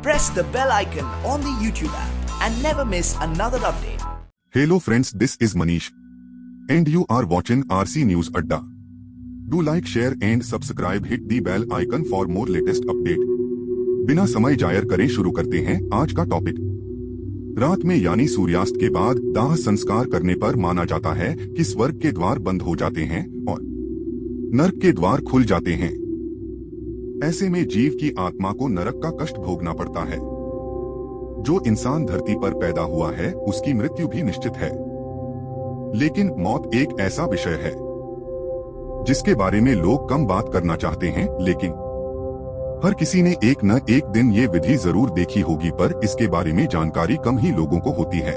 press the bell icon on the YouTube app and never miss another update. Hello friends, this is Manish and you are watching RC News Adda. Do like, share and subscribe, hit the bell icon for more latest update. बिना समय Jair करें शुरू करते हैं आज का topic. रात में यानी सूर्यास्त के बाद दाह संस्कार करने पर माना जाता है कि स्वर्ग के द्वार बंद हो जाते हैं और नरक के द्वार खुल जाते हैं। ऐसे में जीव की आत्मा को नरक का कष्ट भोगना पड़ता है। जो इंसान धरती पर पैदा हुआ है उसकी मृत्यु भी निश्चित है, लेकिन मौत एक ऐसा विषय है जिसके बारे में लोग कम बात करना चाहते हैं। लेकिन हर किसी ने एक न एक दिन ये विधि जरूर देखी होगी, पर इसके बारे में जानकारी कम ही लोगों को होती है।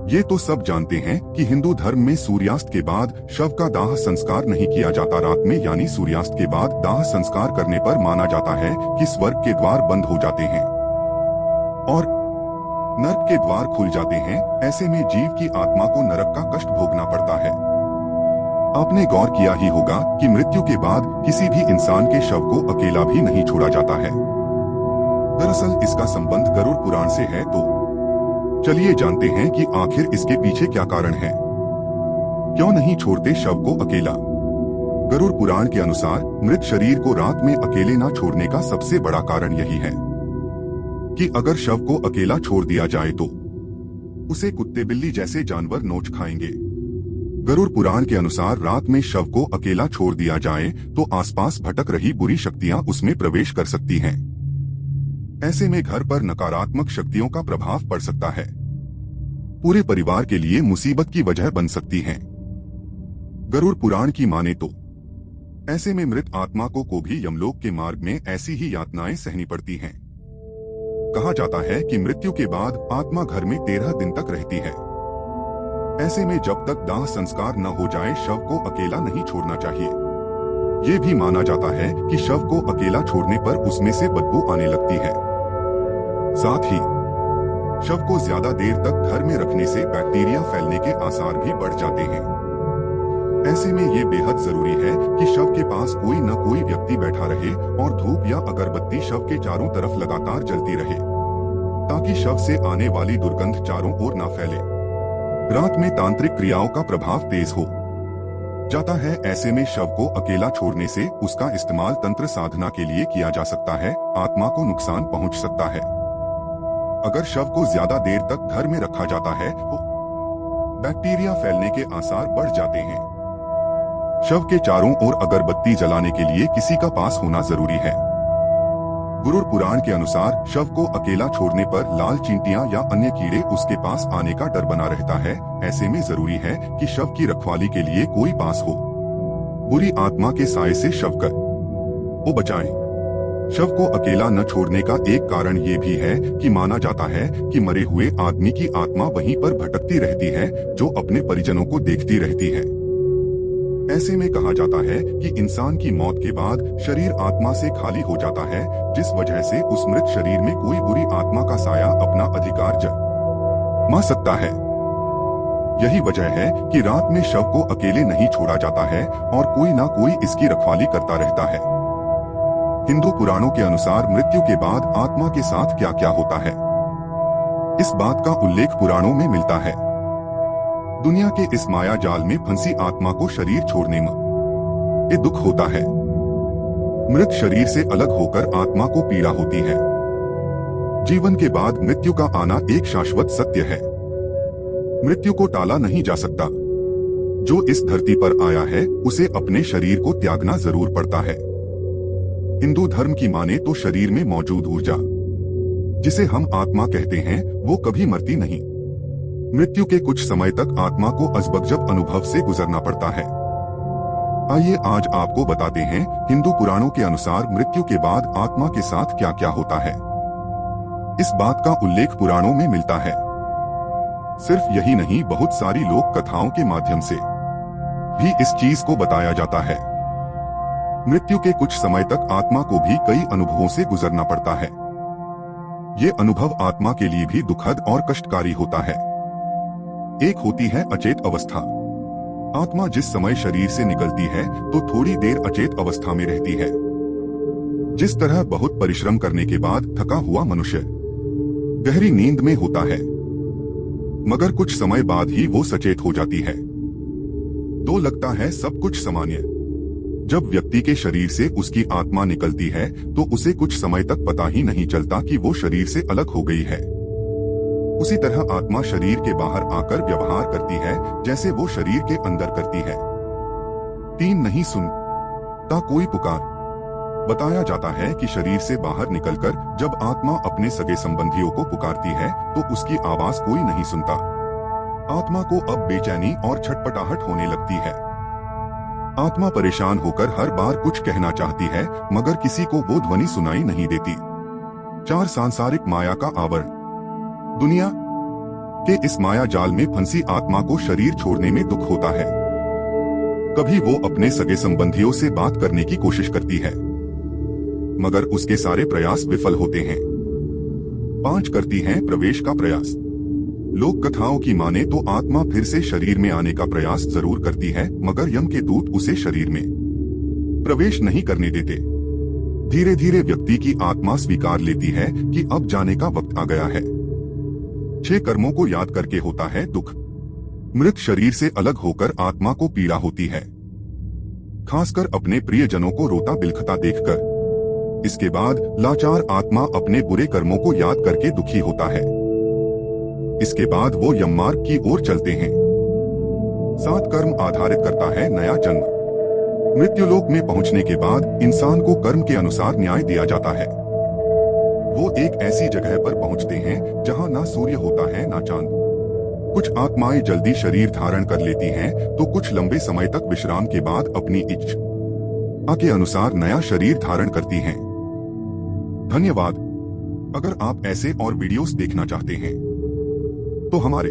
ये तो सब जानते हैं कि हिंदू धर्म में सूर्यास्त के बाद शव का दाह संस्कार नहीं किया जाता। रात में यानी सूर्यास्त के बाद दाह संस्कार करने पर माना जाता है कि स्वर्ग के द्वार बंद हो जाते हैं और नरक के द्वार खुल जाते हैं। ऐसे में जीव की आत्मा को नरक का कष्ट भोगना पड़ता है। आपने गौर किया ही होगा कि मृत्यु के बाद किसी भी इंसान के शव को अकेला भी नहीं छोड़ा जाता है। दरअसल इसका संबंध गरुड़ पुराण से है, तो चलिए जानते हैं कि आखिर इसके पीछे क्या कारण है। क्यों नहीं छोड़ते शव को अकेला? गरुड़ पुराण के अनुसार मृत शरीर को रात में अकेले ना छोड़ने का सबसे बड़ा कारण यही है कि अगर शव को अकेला छोड़ दिया जाए तो उसे कुत्ते बिल्ली जैसे जानवर नोच खाएंगे। गरुड़ पुराण के अनुसार रात में शव को अकेला छोड़ दिया जाए तो आसपास भटक रही बुरी शक्तियां उसमें प्रवेश कर सकती हैं। ऐसे में घर पर नकारात्मक शक्तियों का प्रभाव पड़ सकता है, पूरे परिवार के लिए मुसीबत की वजह बन सकती हैं। गरुड़ पुराण की माने तो ऐसे में मृत आत्मा को भी यमलोक के मार्ग में ऐसी ही यातनाएं सहनी पड़ती हैं। कहा जाता है कि मृत्यु के बाद आत्मा घर में 13 दिन तक रहती है। ऐसे में जब तक दाह संस्कार न हो जाए शव को अकेला नहीं छोड़ना चाहिए। ये भी माना जाता है कि शव को अकेला छोड़ने पर उसमें से बदबू आने लगती है। साथ ही शव को ज्यादा देर तक घर में रखने से बैक्टीरिया फैलने के आसार भी बढ़ जाते हैं। ऐसे में ये बेहद जरूरी है कि शव के पास कोई न कोई व्यक्ति बैठा रहे और धूप या अगरबत्ती शव के चारों तरफ लगातार जलती रहे, ताकि शव से आने वाली दुर्गंध चारों ओर न फैले। रात में तांत्रिक क्रियाओं का प्रभाव तेज हो जाता है। ऐसे में शव को अकेला छोड़ने से उसका इस्तेमाल तंत्र साधना के लिए किया जा सकता है। आत्मा को नुकसान पहुंच सकता है। अगर शव को ज्यादा देर तक घर में रखा जाता है तो बैक्टीरिया फैलने के आसार बढ़ जाते हैं। शव के चारों ओर अगरबत्ती जलाने के लिए किसी का पास होना जरूरी है। गरुड़ पुराण के अनुसार शव को अकेला छोड़ने पर लाल चींटियां या अन्य कीड़े उसके पास आने का डर बना रहता है। ऐसे में जरूरी है कि शव की रखवाली के लिए कोई पास हो। बुरी आत्मा के साए से शव को बचाएं। शव को अकेला न छोड़ने का एक कारण ये भी है कि माना जाता है कि मरे हुए आदमी की आत्मा वहीं पर भटकती रहती है, जो अपने परिजनों को देखती रहती है। ऐसे में कहा जाता है कि इंसान की मौत के बाद शरीर आत्मा से खाली हो जाता है, जिस वजह से उस मृत शरीर में कोई बुरी आत्मा का साया अपना अधिकार जमा सकता है। यही वजह है कि रात में शव को अकेले नहीं छोड़ा जाता है और कोई ना कोई इसकी रखवाली करता रहता है। हिंदू पुराणों के अनुसार मृत्यु के बाद आत्मा के साथ क्या क्या होता है, इस बात का उल्लेख पुराणों में मिलता है। दुनिया के इस माया जाल में फंसी आत्मा को शरीर छोड़ने में दुख होता है। मृत शरीर से अलग होकर आत्मा को पीड़ा होती है। जीवन के बाद मृत्यु का आना एक शाश्वत सत्य है। मृत्यु को टाला नहीं जा सकता। जो इस धरती पर आया है उसे अपने शरीर को त्यागना जरूर पड़ता है। हिंदू धर्म की माने तो शरीर में मौजूद ऊर्जा, जिसे हम आत्मा कहते हैं, वो कभी मरती नहीं। मृत्यु के कुछ समय तक आत्मा को अजबगजब अनुभव से गुजरना पड़ता है। आइए आज आपको बताते हैं हिंदू पुराणों के अनुसार मृत्यु के बाद आत्मा के साथ क्या क्या होता है। इस बात का उल्लेख पुराणों में मिलता है। सिर्फ यही नहीं, बहुत सारी लोक कथाओं के माध्यम से भी इस चीज को बताया जाता है। मृत्यु के कुछ समय तक आत्मा को भी कई अनुभवों से गुजरना पड़ता है। ये अनुभव आत्मा के लिए भी दुखद और कष्टकारी होता है। एक होती है अचेत अवस्था। आत्मा जिस समय शरीर से निकलती है तो थोड़ी देर अचेत अवस्था में रहती है। जिस तरह बहुत परिश्रम करने के बाद थका हुआ मनुष्य गहरी नींद में होता है, मगर कुछ समय बाद ही वो सचेत हो जाती है, तो लगता है सब कुछ सामान्य। जब व्यक्ति के शरीर से उसकी आत्मा निकलती है तो उसे कुछ समय तक पता ही नहीं चलता कि वो शरीर से अलग हो गई है। उसी तरह आत्मा शरीर के बाहर आकर व्यवहार करती है जैसे वो शरीर के अंदर करती है। 3 नहीं सुनता कोई पुकार। बताया जाता है कि शरीर से बाहर निकलकर जब आत्मा अपने सगे संबंधियों को पुकारती है तो उसकी आवाज कोई नहीं सुनता। आत्मा को अब बेचैनी और छटपटाहट होने लगती है। आत्मा परेशान होकर हर बार कुछ कहना चाहती है, मगर किसी को वो ध्वनि सुनाई नहीं देती। 4 सांसारिक माया का आवरण। दुनिया के इस माया जाल में फंसी आत्मा को शरीर छोड़ने में दुख होता है। कभी वो अपने सगे संबंधियों से बात करने की कोशिश करती है, मगर उसके सारे प्रयास विफल होते हैं। 5 करती हैं प्रवेश का प्रयास। लोक कथाओं की माने तो आत्मा फिर से शरीर में आने का प्रयास जरूर करती है, मगर यम के दूत उसे शरीर में प्रवेश नहीं करने देते। धीरे धीरे व्यक्ति की आत्मा स्वीकार लेती है कि अब जाने का वक्त आ गया है। 6 कर्मों को याद करके होता है दुख। मृत शरीर से अलग होकर आत्मा को पीड़ा होती है, खासकर अपने प्रियजनों को रोता बिलखता देखकर। इसके बाद लाचार आत्मा अपने बुरे कर्मों को याद करके दुखी होता है। इसके बाद वो यममार्ग की ओर चलते हैं। 7 कर्म आधारित करता है नया जन्म। मृत्युलोक में पहुंचने के बाद इंसान को कर्म के अनुसार न्याय दिया जाता है। वो एक ऐसी जगह पर पहुंचते हैं जहां ना सूर्य होता है ना चांद। कुछ आत्माएं जल्दी शरीर धारण कर लेती हैं, तो कुछ लंबे समय तक विश्राम के बाद अपनी इच्छा के अनुसार नया शरीर धारण करती हैं। धन्यवाद। अगर आप ऐसे और वीडियोस देखना चाहते हैं तो हमारे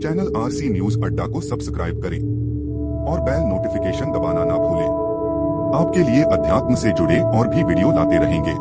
चैनल आरसी न्यूज अड्डा को सब्सक्राइब करें और बेल नोटिफिकेशन दबाना ना भूलें। आपके लिए अध्यात्म से जुड़े और भी वीडियो लाते रहेंगे।